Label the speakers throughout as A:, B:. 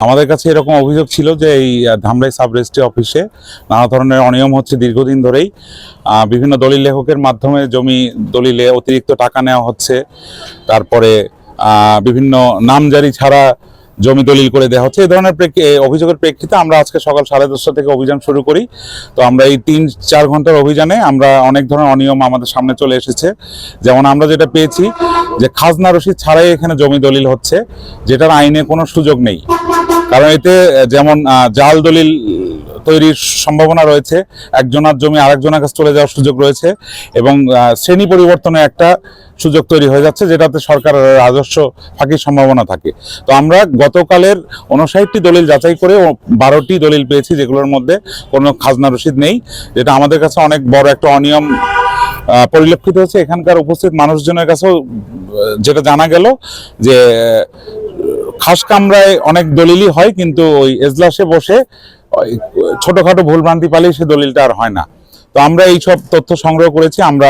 A: আমাদের কাছে এরকম অভিযোগ ছিল যে এই ধামরাই সাব রেজিস্ট্রি অফিসে নানা ধরনের অনিয়ম হচ্ছে দীর্ঘদিন ধরেই। বিভিন্ন দলিল লেখকের মাধ্যমে জমি দলিলে অতিরিক্ত টাকা নেওয়া হচ্ছে, তারপরে বিভিন্ন নামজারি ছাড়া জমি দলিল করে দেওয়া হচ্ছে। এই ধরনের অভিযোগের প্রেক্ষিতে আমরা আজকে সকাল 10:30 থেকে অভিযান শুরু করি। তো আমরা এই 3-4 ঘন্টার অভিযানে আমরা অনেক ধরনের অনিয়ম আমাদের সামনে চলে এসেছে। যেমন আমরা যেটা পেয়েছি যে খাজনা রসিদ ছাড়াই এখানে জমি দলিল হচ্ছে, যেটার আইনে কোনো সুযোগ নেই। কারণ এতে যেমন জাল দলিল তৈরির সম্ভাবনা রয়েছে, একজনের জমি আরেকজনের কাছে চলে যাওয়ার সুযোগ রয়েছে, এবং শ্রেণী পরিবর্তনের একটা সুযোগ তৈরি হয়ে যাচ্ছে, যেটাতে সরকারের রাজস্ব ফাঁকির সম্ভাবনা থাকে। তো আমরা গতকালের 59টি দলিল যাচাই করে 12টি দলিল পেয়েছি, যেগুলোর মধ্যে কোনো খাজনা রসিদ নেই, যেটা আমাদের কাছে অনেক বড় একটা অনিয়ম পরিলক্ষিত হচ্ছে। এখানকার উপস্থিত মানুষজনের কাছেও যেটা জানা গেল যে খাস কামরায় অনেক দলিলই হয়, কিন্তু ওই এজলাসে বসে ছোটখাটো ভুলভ্রান্তি পালেই সে দলিলটা আর হয় না। তো আমরা এই সব তথ্য সংগ্রহ করেছি। আমরা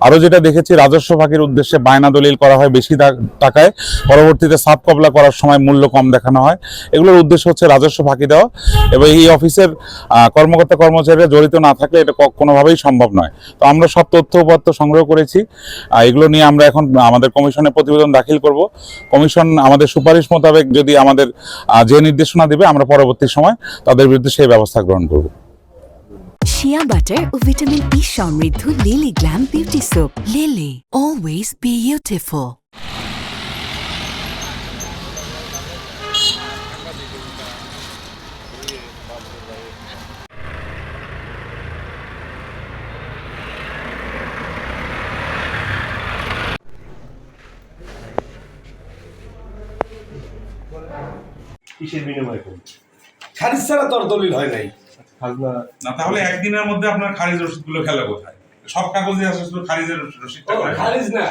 A: আরো যেটা দেখেছি, রাজস্ব ফাঁকির উদ্দেশ্যে বায়না দলিল করা হয় বেশি টাকায়, পরবর্তীতে সাব কবলা করার সময় মূল্য কম দেখানো হয়। এগুলোর উদ্দেশ্য হচ্ছে রাজস্ব ফাঁকি দেওয়া, এবং এই অফিসের কর্মকর্তা কর্মচারীরা জড়িত না থাকলে এটা কোনোভাবেই সম্ভব নয়। তো আমরা সব তথ্যপত্র সংগ্রহ করেছি। এগুলো নিয়ে আমরা এখন আমাদের কমিশনে প্রতিবেদন দাখিল করব। কমিশন আমাদের সুপারিশ মোতাবেক যদি আমাদের যে নির্দেশনা দেবে, আমরা পরবর্তী সময় তাদের বিরুদ্ধে সেই ব্যবস্থা গ্রহণ করব।
B: শিয়া বাটার ও ভিটামিন ই সমৃদ্ধ lily glam beauty soap. Lily, always beautiful.
C: কিসের বিনিময়ে করবে?
D: খারিজ ছাড়া তোর দলিল হয় নাই।
A: না, তাহলে একদিনের মধ্যে আপনার খারিজ রসিদগুলো খেলা কোথায়? সব কাগজে আছে, শুধু খারিজের রসিদটা নয়।
D: খারিজ না,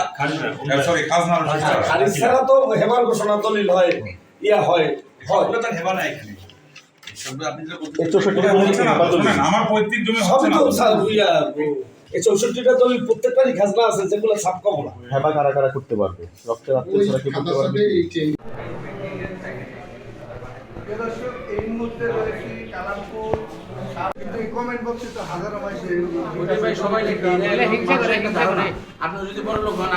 A: সরি, খাজনা রসিদ।
D: খারিজ ছাড়া তো হেবার ঘোষণা দলিল হয়, ইয়া হয়
C: ওগুলো তো হেবা নাই এখানে। সবগুলো আপনি যেটা বলছেন,
A: আমার পৈতৃক জমি
D: সবই তো ইয়া এই 64টা দলিল প্রত্যেকটারই খাজনা আছে, যেগুলো সাব কমলা।
C: হেবা কারা কারা করতে পারবে? রক্তের আত্মীয় ছাড়া কি করতে পারবে?
E: এই মুহূর্তে রয়েছি কালামপুর, কিন্তু এই কমেন্ট বক্সে তো হাজারো
F: ভাই সবাই লিখবে, হিংসা করে আপনি যদি বড় লোক হন।